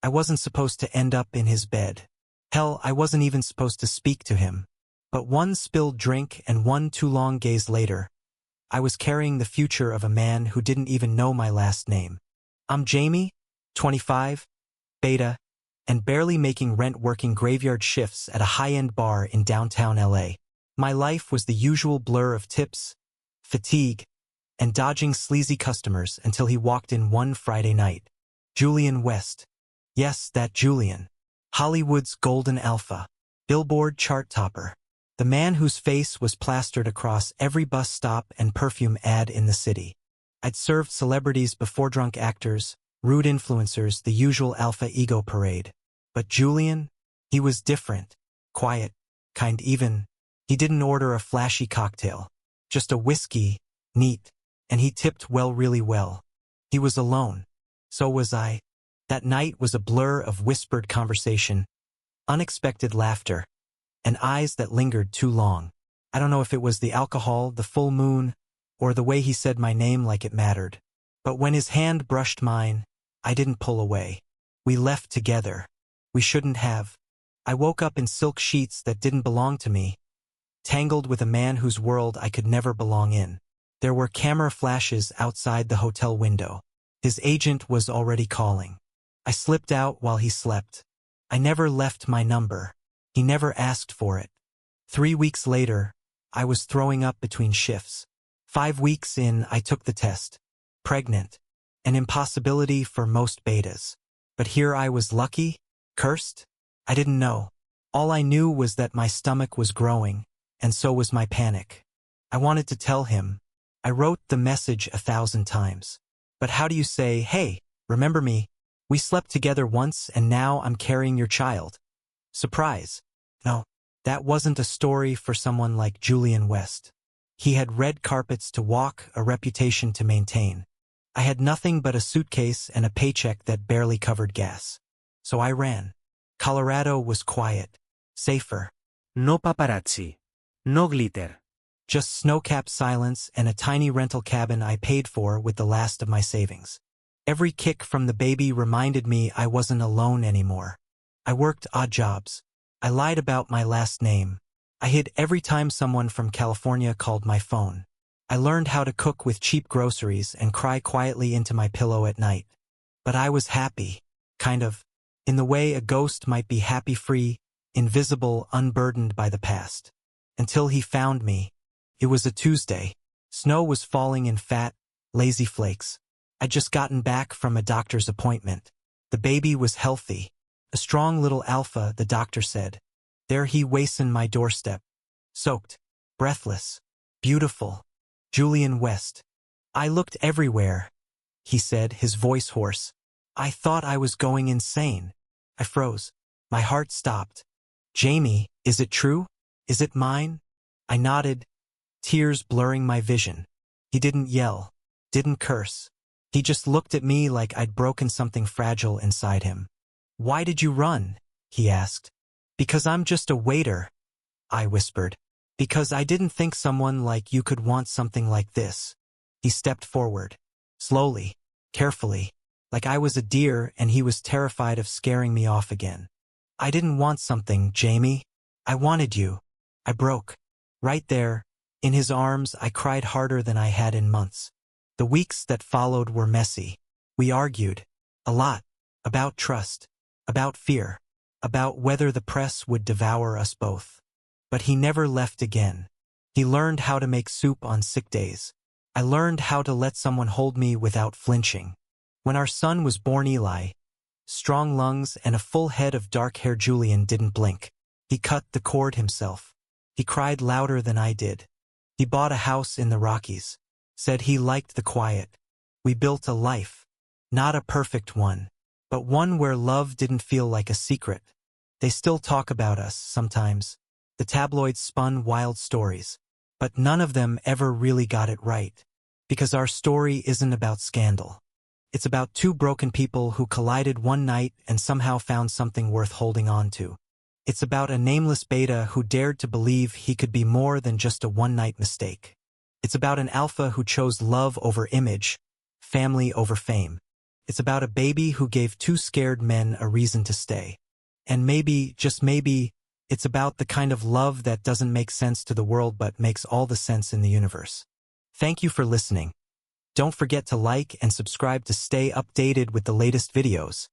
I wasn't supposed to end up in his bed. Hell, I wasn't even supposed to speak to him. But one spilled drink and one too long gaze later, I was carrying the future of a man who didn't even know my last name. I'm Jamie, 25, beta, and barely making rent working graveyard shifts at a high-end bar in downtown LA. My life was the usual blur of tips, fatigue, and dodging sleazy customers until he walked in one Friday night. Julian West. Yes, that Julian. Hollywood's golden alpha. Billboard chart topper. The man whose face was plastered across every bus stop and perfume ad in the city. I'd served celebrities before drunk actors, rude influencers, the usual alpha ego parade. But Julian? He was different. Quiet. Kind even. He didn't order a flashy cocktail. Just a whiskey, neat. And he tipped well, really well. He was alone. So was I. That night was a blur of whispered conversation, unexpected laughter, and eyes that lingered too long. I don't know if it was the alcohol, the full moon, or the way he said my name like it mattered. But when his hand brushed mine, I didn't pull away. We left together. We shouldn't have. I woke up in silk sheets that didn't belong to me, tangled with a man whose world I could never belong in. There were camera flashes outside the hotel window. His agent was already calling. I slipped out while he slept. I never left my number. He never asked for it. 3 weeks later, I was throwing up between shifts. 5 weeks in, I took the test. Pregnant. An impossibility for most betas. But here I was lucky? Cursed? I didn't know. All I knew was that my stomach was growing, and so was my panic. I wanted to tell him. I wrote the message 1,000 times. But how do you say, hey, remember me? We slept together once and now I'm carrying your child. Surprise. No, that wasn't a story for someone like Julian West. He had red carpets to walk, a reputation to maintain. I had nothing but a suitcase and a paycheck that barely covered gas. So I ran. Colorado was quiet. Safer. No paparazzi. No glitter. Just snow-capped silence and a tiny rental cabin I paid for with the last of my savings. Every kick from the baby reminded me I wasn't alone anymore. I worked odd jobs. I lied about my last name. I hid every time someone from California called my phone. I learned how to cook with cheap groceries and cry quietly into my pillow at night. But I was happy. Kind of. In the way a ghost might be happy, free, invisible, unburdened by the past. Until he found me. It was a Tuesday. Snow was falling in fat, lazy flakes. I'd just gotten back from a doctor's appointment. The baby was healthy. A strong little alpha, the doctor said. There he wasted my doorstep. Soaked. Breathless. Beautiful. Julian West. I looked everywhere, he said, his voice hoarse. I thought I was going insane. I froze. My heart stopped. Jamie, is it true? Is it mine? I nodded, tears blurring my vision. He didn't yell. Didn't curse. He just looked at me like I'd broken something fragile inside him. Why did you run? He asked. Because I'm just a waiter, I whispered. Because I didn't think someone like you could want something like this. He stepped forward. Slowly, carefully, like I was a deer and he was terrified of scaring me off again. I didn't want something, Jamie. I wanted you. I broke. Right there, in his arms, I cried harder than I had in months. The weeks that followed were messy. We argued. A lot. About trust. About fear. About whether the press would devour us both. But he never left again. He learned how to make soup on sick days. I learned how to let someone hold me without flinching. When our son was born, Eli, strong lungs and a full head of dark hair, Julian didn't blink. He cut the cord himself. He cried louder than I did. He bought a house in the Rockies. Said he liked the quiet. We built a life. Not a perfect one, but one where love didn't feel like a secret. They still talk about us sometimes. The tabloids spun wild stories, but none of them ever really got it right. Because our story isn't about scandal. It's about two broken people who collided one night and somehow found something worth holding on to. It's about a nameless beta who dared to believe he could be more than just a one-night mistake. It's about an alpha who chose love over image, family over fame. It's about a baby who gave two scared men a reason to stay. And maybe, just maybe, it's about the kind of love that doesn't make sense to the world but makes all the sense in the universe. Thank you for listening. Don't forget to like and subscribe to stay updated with the latest videos.